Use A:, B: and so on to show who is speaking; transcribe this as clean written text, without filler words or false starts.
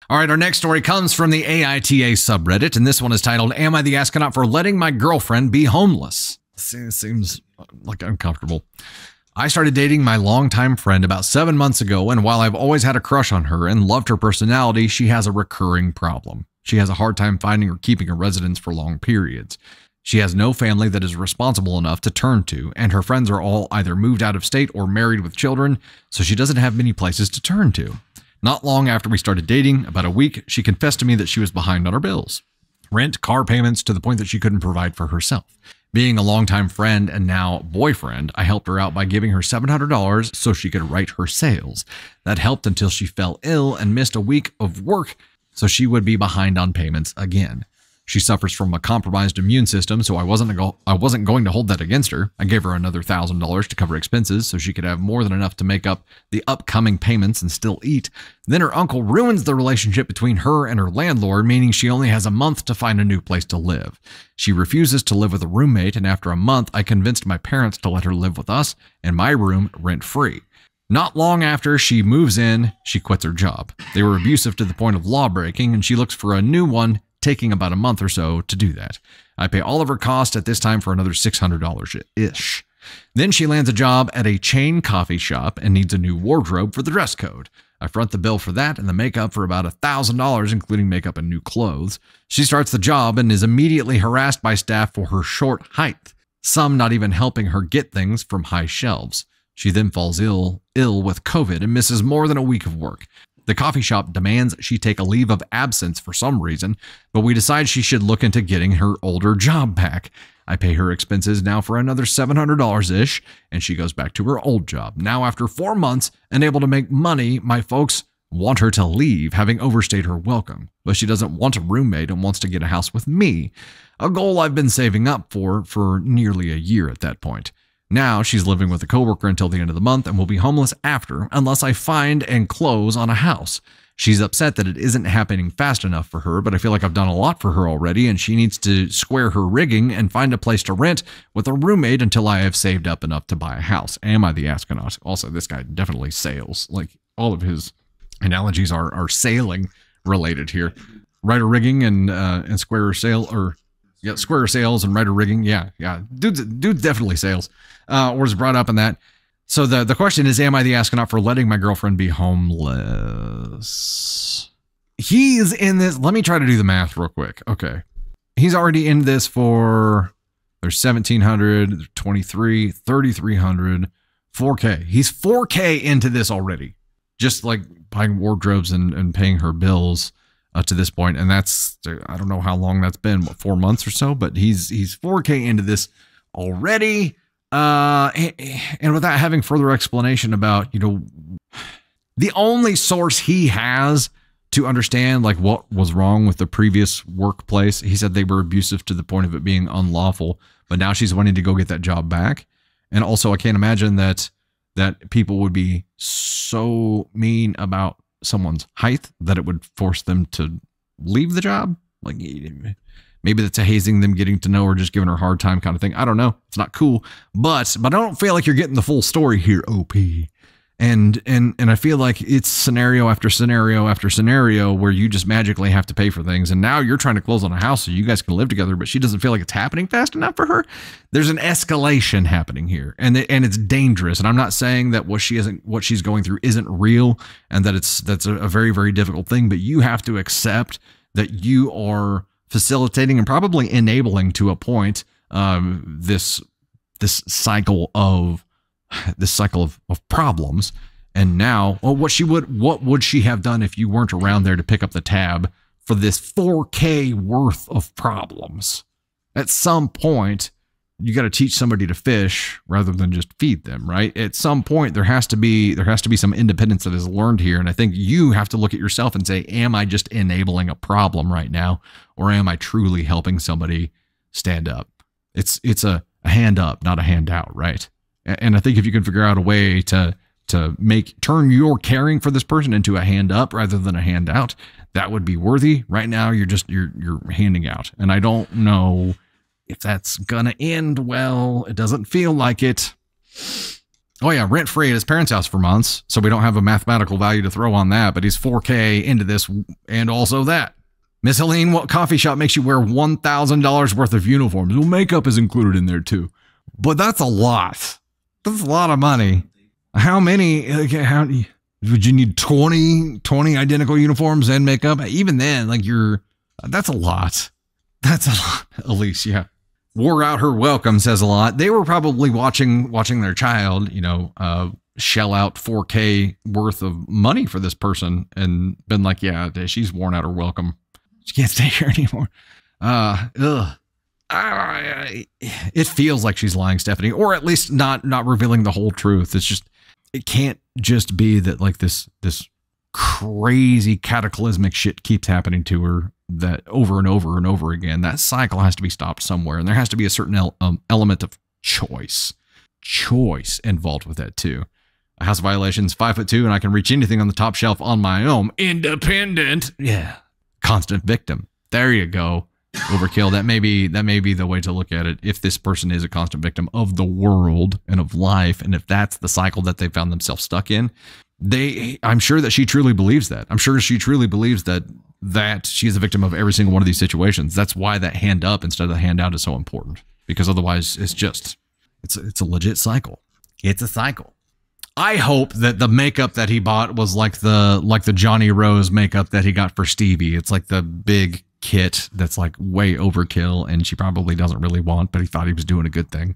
A: All right, our next story comes from the AITA subreddit, and this one is titled, Am I the Astronaut for Letting My Girlfriend Be Homeless? Seems like uncomfortable. I started dating my longtime friend about 7 months ago, and while I've always had a crush on her and loved her personality, she has a recurring problem. She has a hard time finding or keeping a residence for long periods. She has no family that is responsible enough to turn to, and her friends are all either moved out of state or married with children, so she doesn't have many places to turn to. Not long after we started dating, about a week, she confessed to me that she was behind on her bills. Rent, car payments, to the point that she couldn't provide for herself. Being a longtime friend and now boyfriend, I helped her out by giving her $700 so she could write her sales. That helped until she fell ill and missed a week of work, so she would be behind on payments again. She suffers from a compromised immune system, so I wasn't going to hold that against her. I gave her another $1,000 to cover expenses so she could have more than enough to make up the upcoming payments and still eat. Then her uncle ruins the relationship between her and her landlord, meaning she only has a month to find a new place to live. She refuses to live with a roommate, and after a month, I convinced my parents to let her live with us in my room rent-free. Not long after she moves in, she quits her job. They were abusive to the point of law-breaking, and she looks for a new one, taking about a month or so to do that. I pay all of her costs at this time for another $600-ish. Then she lands a job at a chain coffee shop and needs a new wardrobe for the dress code. I front the bill for that and the makeup for about $1,000, including makeup and new clothes. She starts the job and is immediately harassed by staff for her short height, some not even helping her get things from high shelves. She then falls ill with COVID and misses more than a week of work. The coffee shop demands she take a leave of absence for some reason, but we decide she should look into getting her older job back. I pay her expenses now for another $700-ish, and she goes back to her old job. Now, after 4 months and able to make money, my folks want her to leave, having overstayed her welcome. But she doesn't want a roommate and wants to get a house with me, a goal I've been saving up for nearly a year at that point. Now she's living with a coworker until the end of the month and will be homeless after, unless I find and close on a house. She's upset that it isn't happening fast enough for her, but I feel like I've done a lot for her already, and she needs to square her rigging and find a place to rent with a roommate until I have saved up enough to buy a house. Am I the astronaut? Also, this guy definitely sails. Like, all of his analogies are sailing related here. Rider rigging and square sail, or yeah, square sails and rider rigging. Yeah. Dude definitely sails. Was brought up in that. So the question is, am I the astronaut for letting my girlfriend be homeless? He's in this. Let me try to do the math real quick. Okay. He's already in this for, there's 1,700, 23, 3,300, 4K. He's 4K into this already. Just like buying wardrobes and paying her bills to this point. And that's, I don't know how long that's been, what, 4 months or so, but he's 4K into this already. And without having further explanation about, the only source he has to understand like what was wrong with the previous workplace, he said they were abusive to the point of it being unlawful, but now she's wanting to go get that job back. And also I can't imagine that people would be so mean about someone's height that it would force them to leave the job. Like, maybe that's a hazing them, getting to know her, just giving her a hard time kind of thing. I don't know. It's not cool, but I don't feel like you're getting the full story here, OP. And I feel like it's scenario after scenario after scenario where you just magically have to pay for things. And now you're trying to close on a house so you guys can live together, but she doesn't feel like it's happening fast enough for her. There's an escalation happening here, and it's dangerous. And I'm not saying that what she's going through isn't real and that that's a very, very difficult thing, but you have to accept that you are facilitating and probably enabling to a point this cycle of problems. And now, well, what would she have done if you weren't around there to pick up the tab for this 4K worth of problems? At some point, you got to teach somebody to fish rather than just feed them, right? At some point, there has to be some independence that is learned here. And I think you have to look at yourself and say, am I just enabling a problem right now? Or am I truly helping somebody stand up? It's a hand up, not a handout, right? And I think if you can figure out a way to turn your caring for this person into a hand up rather than a handout, that would be worthy. Right now, you're handing out. And I don't know if that's gonna end well. It doesn't feel like it. Oh yeah, rent free at his parents' house for months, so we don't have a mathematical value to throw on that, but he's 4K into this and also that. Miss Helene, what coffee shop makes you wear $1,000 worth of uniforms? Well, makeup is included in there too. But that's a lot. That's a lot of money. How many, would you need 20 identical uniforms and makeup? Even then, like that's a lot. That's a lot, Elise, yeah. Wore out her welcome says a lot. They were probably watching their child, shell out 4K worth of money for this person and been like, yeah, she's worn out her welcome. She can't stay here anymore. It feels like she's lying, Stephanie, or at least not revealing the whole truth. It's just, it can't just be that like this crazy cataclysmic shit keeps happening to her that over and over and over again. That cycle has to be stopped somewhere, and there has to be a certain element of choice involved with that too. A house violations, 5'2", and I can reach anything on the top shelf on my own. Independent, yeah. Constant victim. There you go. Overkill. That may be the way to look at it. If this person is a constant victim of the world and of life, and if that's the cycle that they found themselves stuck in, I'm sure that she truly believes that. I'm sure she truly believes that she is a victim of every single one of these situations. That's why that hand up instead of the hand out is so important, because otherwise it's a legit cycle. It's a cycle. I hope that the makeup that he bought was like the Johnny Rose makeup that he got for Stevie. It's like the big kit that's like way overkill, and she probably doesn't really want, but he thought he was doing a good thing.